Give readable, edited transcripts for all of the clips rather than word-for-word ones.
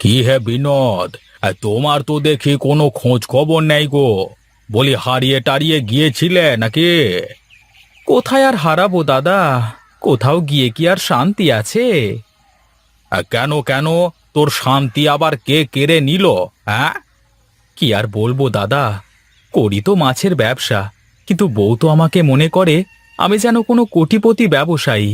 কি হে বিনোদ, তোমার তো দেখি কোনো খোঁজ খবর নেই গো। বলি হারিয়ে টারিয়ে গিয়েছিলে নাকি? কোথায় আর হারাবো দাদা, কোথাও গিয়ে কি আর শান্তি আছে? কেন কেন, তোর শান্তি আবার কে কেড়ে নিল? হ্যাঁ, কি আর বলবো দাদা, করি তো মাছের ব্যবসা, কিন্তু বউ তো আমাকে মনে করে আমি যেন কোনো কোটিপতি ব্যবসায়ী।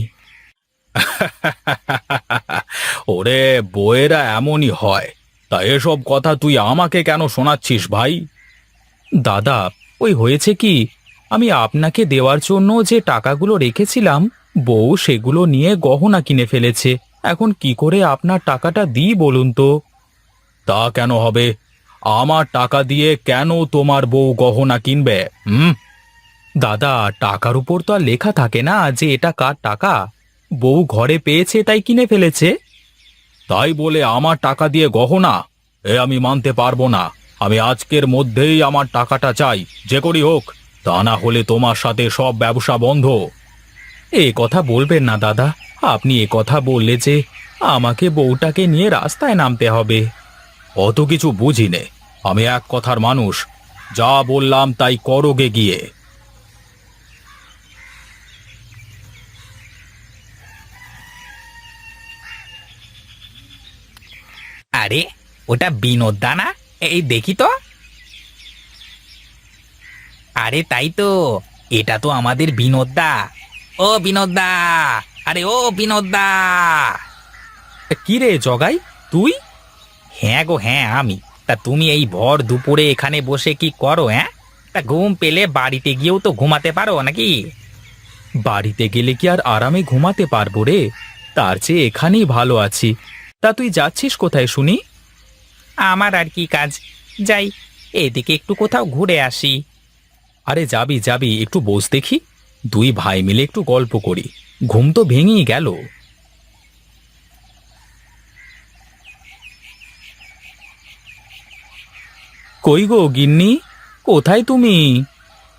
ওরে, বউয়েরা এমনই হয়। তা এসব কথা তুই আমাকে কেন শোনাচ্ছিস ভাই? দাদা, ওই হয়েছে কি, আমি আপনাকে দেওয়ার জন্য যে টাকাগুলো রেখেছিলাম, বউ সেগুলো নিয়ে গহনা কিনে ফেলেছে। এখন কি করে আপনার টাকাটা দিই বলুন তো? তা কেন হবে? আমার টাকা দিয়ে কেন তোমার বউ গহনা কিনবে? দাদা, টাকার উপর তো আর লেখা থাকে না যে এটা কার টাকা। বউ ঘরে পেয়েছে তাই কিনে ফেলেছে। তাই বলে আমার টাকা দিয়ে গহনা? আমি মানতে পারবো না। আমি আজকের মধ্যেই আমার টাকাটা চাই, যে করি হোক। তা না হলে তোমার সাথে সব ব্যবসা বন্ধ। এ কথা বলবেন না দাদা, আপনি এ কথা বললে যে আমাকে বউটাকে নিয়ে রাস্তায় নামতে হবে। অত কিছু বুঝি নে, আমি এক কথার মানুষ। যা বললাম তাই করোগে গিয়ে। আরে, ওটা বিনোদ দা না? এই দেখি তো। আরে তাই তো, এটা তো আমাদের বিনোদ দা। ও বিনোদ দা, আরে ও বিনোদ দা। কি রে জগাই, তুই? হ্যাঁ গো হ্যাঁ, আমি। তা তুমি এই ভর দুপুরে এখানে বসে কি করো? হ্যাঁ, তা ঘুম পেলে বাড়িতে গিয়েও তো ঘুমাতে পারো নাকি? বাড়িতে গেলে কি আর আরামে ঘুমাতে পারবো রে? তার চেয়ে এখানেই ভালো আছি। তা তুই যাচ্ছিস কোথায় শুনি? আমার আর কি কাজ, যাই এদিকে একটু কোথাও ঘুরে আসি। আরে যাবি যাবি, একটু বস দেখি। দুই ভাই মিলে একটু গল্প করি। ঘুম তো ভেঙেই গেল। কই গো গিন্নি, কোথায় তুমি?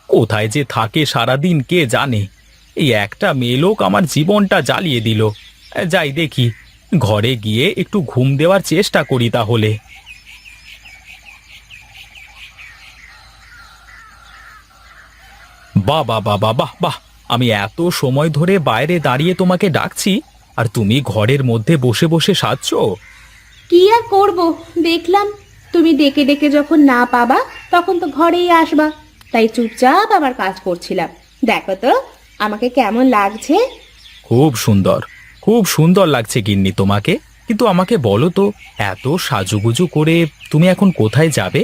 কোথায় যে থাকে সারাদিন কে জানে। এই একটা মেয়ে লোক আমার জীবনটা জ্বালিয়ে দিল। যাই দেখি, ঘরে গিয়ে একটু ঘুম দেওয়ার চেষ্টা করি তাহলে। বাহ বাহ বাহ বাহ বাহ বাহ! আমি এত সময় ধরে বাইরে দাঁড়িয়ে তোমাকে ডাকছি, আর তুমি ঘরের মধ্যে বসে বসে সাজছো। কি আর করব, দেখলাম তুমি ডেকে ডেকে যখন না পাবা তখন তো ঘরেই আসবা, তাই চুপচাপ আমার কাজ করছিলাম। দেখো তো আমাকে কেমন লাগছে। খুব সুন্দর, খুব সুন্দর লাগছে গিন্নি তোমাকে। কিন্তু আমাকে বলো তো, এত সাজুগুজু করে তুমি এখন কোথায় যাবে?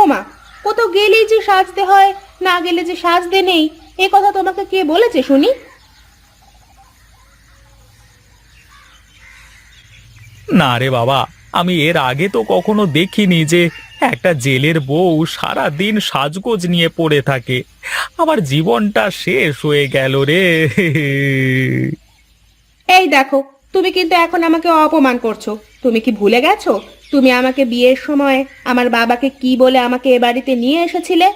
ওমা, কোথাও গেলেই যে সাজতে হয়, না গেলে যে সাজতে নেই, এ কথা তোমাকে কে বলেছে শুনি? না রে বাবা, আমি এর আগে তো কখনো দেখিনি যে একটা জেলের বউ সারা দিন সাজগোজ নিয়ে পড়ে থাকে। আমার জীবনটা শেষ হয়ে গেল রে। এই দেখো, তুমি কিন্তু এখন আমাকে অপমান করছো। তুমি কি ভুলে গেছো তুমি আমাকে বিয়ের সময় আমার বাবাকে কি বলে আমাকে এ বাড়িতে নিয়ে এসেছিলে?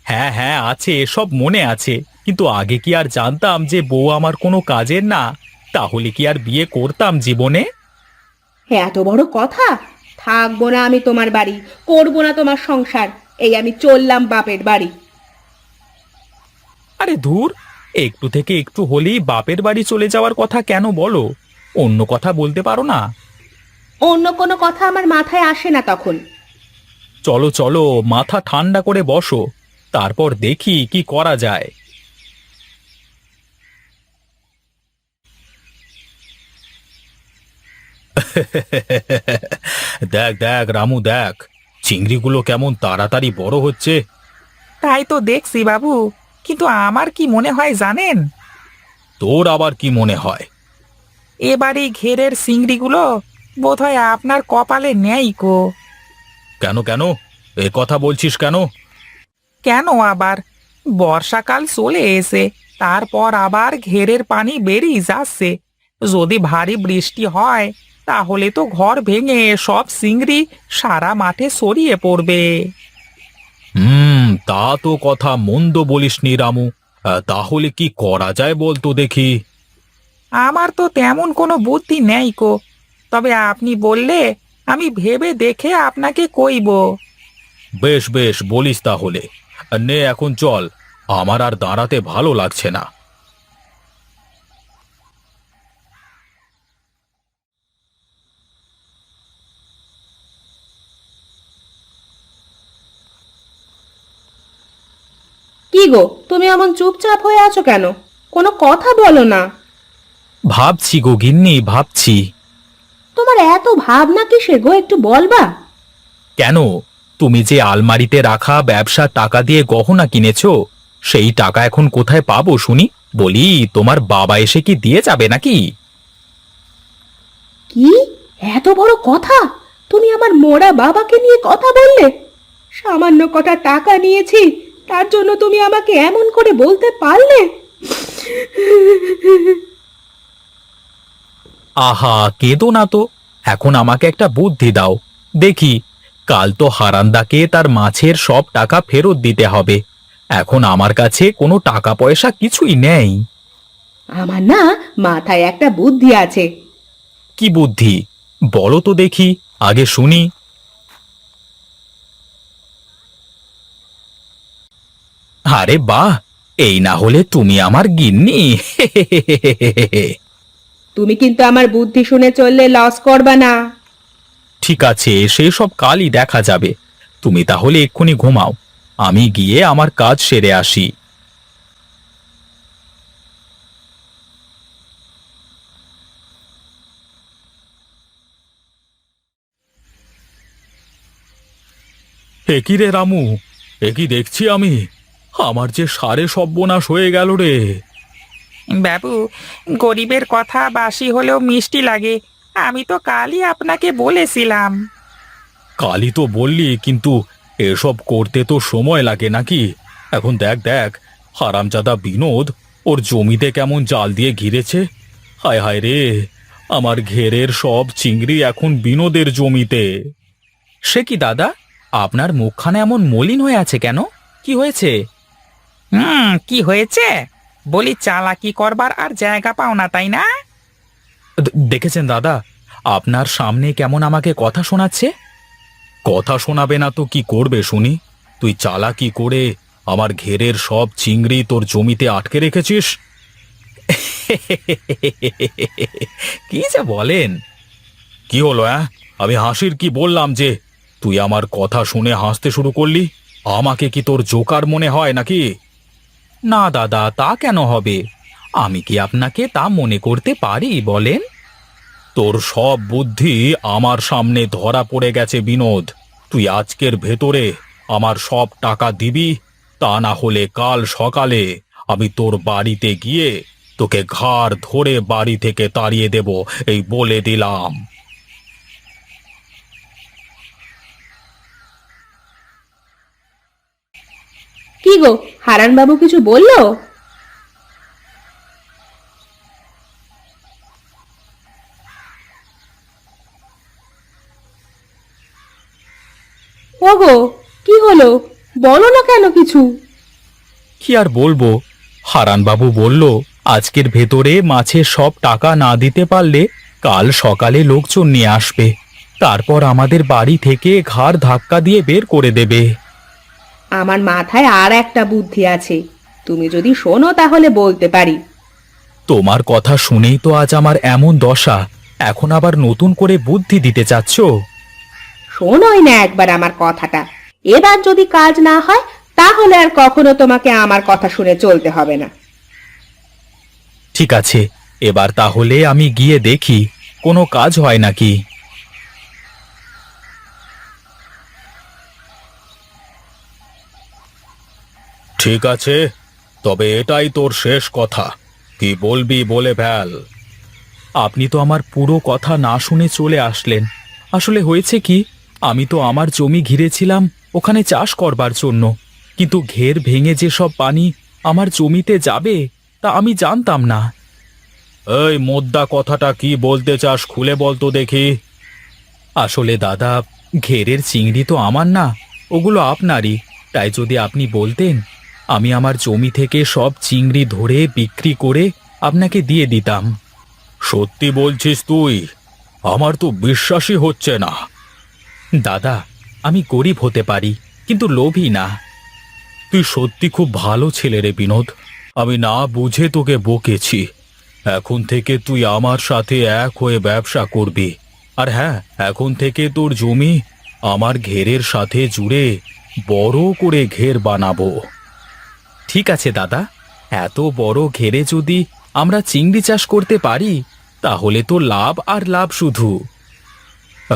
হ্যাঁ হ্যাঁ, আছে, সব মনে আছে। কিন্তু আগে কি আর জানতাম যে বউ আমার কোনো কাজের না? তাহলে কি আর বিয়ে করতাম জীবনে? এত বড় কথা! থাকবো না আমি তোমার বাড়ি, করবো না তোমার সংসার। এই আমি চললাম বাপের বাড়ি। আরে ধুর, একটু থেকে একটু হলেই বাপের বাড়ি চলে যাওয়ার কথা কেন বলো? অন্য কথা বলতে পারো না? অন্য কোনো কথা আমার মাথায় আসে না তখন। চলো চলো, মাথা ঠান্ডা করে বসো, তারপর দেখি কি করা যায়। দেখ দেখ রামু, দেখ চিংড়িগুলো কেমন তাড়াতাড়ি বড় হচ্ছে। তাই তো দেখছি বাবু, কিন্তু আমার কি মনে হয় জানেন? তোর আবার কি মনে হয়? এবারে ঘেরের চিংড়িগুলো বোধহয় আপনার কপালে নেই কো। কেন কেন, এ কথা বলছিস কেন? কেন আবার, বর্ষাকাল চলে এসে তারপর আবার ঘেরের পানি বেরিয়ে যাচ্ছে। যদি ভারী বৃষ্টি হয় তাহলে তো ঘর ভেঙে সব চিংড়ি সারা মাঠে ছড়িয়ে পড়বে। তা তো কথা মন্দ বলিসনি রামু। তাহলে কি করা যায় বলতো দেখি। আমার তো তেমন কোনো বুদ্ধি নেই কো, তবে আপনি বললে আমি ভেবে দেখে আপনাকে কইব। বেশ বেশ বলিস তাহলে। নে এখন চল, আমার আর দাঁড়াতে ভালো লাগছে না। কি গো, তুমি এমন চুপচাপ হয়ে আছো কেন? কোনো কথা বলো না। ভাবছি গো গিন্নি, ভাবছি। তোমার এত ভাবনা কিসের গো, একটু বলবা? কেন, তুমি যে আলমারিতে রাখা ব্যবসার টাকা দিয়ে গহনা কিনেছো, সেই টাকা এখন কোথায় পাবো শুনি? বলি, তোমার বাবা এসে কি দিয়ে যাবে নাকি? কি এত বড় কথা! তুমি আমার মোড়া বাবাকে নিয়ে কথা বললে? সামান্য কটা টাকা নিয়েছি, তার জন্য তুমি আমাকে এমন করে বলতে পারলে? আহা, কেঁদো না তো। এখন আমাকে একটা বুদ্ধি দাও দেখি। কাল তো হারান্দাকে তার মাছের সব টাকা ফেরত দিতে হবে। এখন আমার কাছে কোনো টাকা পয়সা কিছুই নেই। আমার না মাথায় একটা বুদ্ধি আছে। কি বুদ্ধি? বলো তো দেখি, আগে শুনি। আরে বাহ, এই না হলে তুমি আমার গিন্নি! তুমি কিন্তু আমার বুদ্ধি শুনে চললে লস করবা না। ঠিক আছে, সেসব কালই দেখা যাবে। তুমি তাহলে এক্ষুনি ঘুমাও, আমি গিয়ে আমার কাজ সেরে আসি। একই রে রামু, একই দেখছি আমি। আমার যে সারে সর্বনাশ হয়ে গেল রে। বাবু, গরিবের কথা বাসি হলেও মিষ্টি লাগে। আমি তো কালই আপনাকে বলেছিলাম। কালই তো বললি, কিন্তু এসব করতে তো সময় লাগে নাকি? এখন দেখ দেখ, হারামজাদা বিনোদ ওর জমিতে কেমন জাল দিয়ে ঘিরেছে। হায় হায় রে, আমার ঘেরের সব চিংড়ি এখন বিনোদের জমিতে। সে কি দাদা, আপনার মুখখানা এমন মলিন হয়ে আছে কেন? কি হয়েছে? কি হয়েছে? বলি, চালাকি করবার আর জায়গা পাও না, তাই না? দেখেছেন দাদা, আপনার সামনে কেমন আমাকে কথা শোনাচ্ছে। কথা শোনাবে না তো কি করবে শুনি? তুই চালাকি করে আমার ঘেরের সব চিংড়ি তোর জমিতে আটকে রেখেছিস। কি যে বলেন! কি হলো? আমি হাসির কি বললাম যে তুই আমার কথা শুনে হাসতে শুরু করলি? আমাকে কি তোর জোকার মনে হয় নাকি? না দাদা, তা কেন হবে? আমি কি আপনাকে তা মনে করতে পারি বলেন? তোর সব বুদ্ধি আমার সামনে ধরা পড়ে গেছে বিনোদ। তুই আজকের ভেতরে আমার সব টাকা দিবি, তা না হলে কাল সকালে আমি তোর বাড়িতে গিয়ে তোকে ঘাড় ধরে বাড়ি থেকে তাড়িয়ে দেব, এই বলে দিলাম। কি গো, হারান বাবু কিছু বললো? ওগো, কি হলো? বলো না কেন কিছু। কি আর বলবো, হারানবাবু বলল আজকের ভেতরে মাছের সব টাকা না দিতে পারলে কাল সকালে লোকজন নিয়ে আসবে, তারপর আমাদের বাড়ি থেকে ঘাড় ধাক্কা দিয়ে বের করে দেবে। আমার মাথায় আর একটা বুদ্ধি আছে, তুমি যদি শোনো তাহলে বলতে পারি। তোমার কথা শুনেই তো আজ আমার এমন দশা, এখন আবার নতুন করে বুদ্ধি দিতে চাচ্ছ? শোনোই না একবার আমার কথাটা। এবার যদি কাজ না হয় তাহলে আর কখনো তোমাকে আমার কথা শুনে চলতে হবে না। ঠিক আছে, এবার তাহলে আমি গিয়ে দেখি কোনো কাজ হয় নাকি। ঠিক আছে, তবে এটাই তোর শেষ কথা। কি বলবি বলে ফেল। আপনি তো আমার পুরো কথা না শুনে চলে আসলেন। আসলে হয়েছে কি, আমি তো আমার জমি ঘিরেছিলাম ওখানে চাষ করবার জন্য, কিন্তু ঘের ভেঙে যে সব পানি আমার জমিতে যাবে তা আমি জানতাম না। এই মোদ্দা কথাটা কি বলতে চাস, খুলে বল তো দেখি। আসলে দাদা, ঘেরের চিংড়ি তো আমার না, ওগুলো আপনারই। তাই যদি আপনি বলতেন, আমি আমার জমি থেকে সব চিংড়ি ধরে বিক্রি করে আপনাকে দিয়ে দিতাম। সত্যি বলছিস তুই? আমার তো বিশ্বাসই হচ্ছে না। দাদা, আমি গরিব হতে পারি, কিন্তু লোভী না। তুই সত্যি খুব ভালো ছেলে রে বিনোদ। আমি না বুঝে তোকে বকেছি। এখন থেকে তুই আমার সাথে এক হয়ে ব্যবসা করবি। আর হ্যাঁ, এখন থেকে তোর জমি আমার ঘেরের সাথে জুড়ে বড় করে ঘের বানাবো। ঠিক আছে দাদা, এত বড় ঘেরে যদি আমরা চিংড়ি চাষ করতে পারি তাহলে তো লাভ আর লাভ শুধু।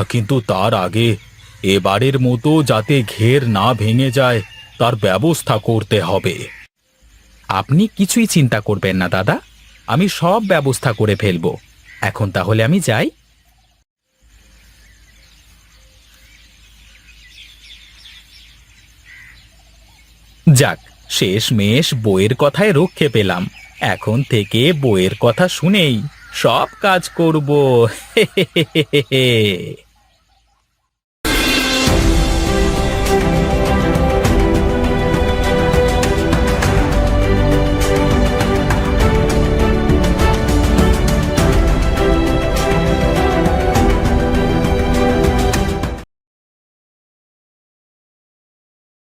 কিন্তু তার আগে এবারের মতো যাতে ঘের না ভেঙে যায় তার ব্যবস্থা করতে হবে। আপনি কিছুই চিন্তা করবেন না দাদা, আমি সব ব্যবস্থা করে ফেলবো। এখন তাহলে আমি যাই। যাক, শেষমেশ বইয়ের কথায় রক্ষে পেলাম। এখন থেকে বইয়ের কথা শুনেই সব কাজ করব।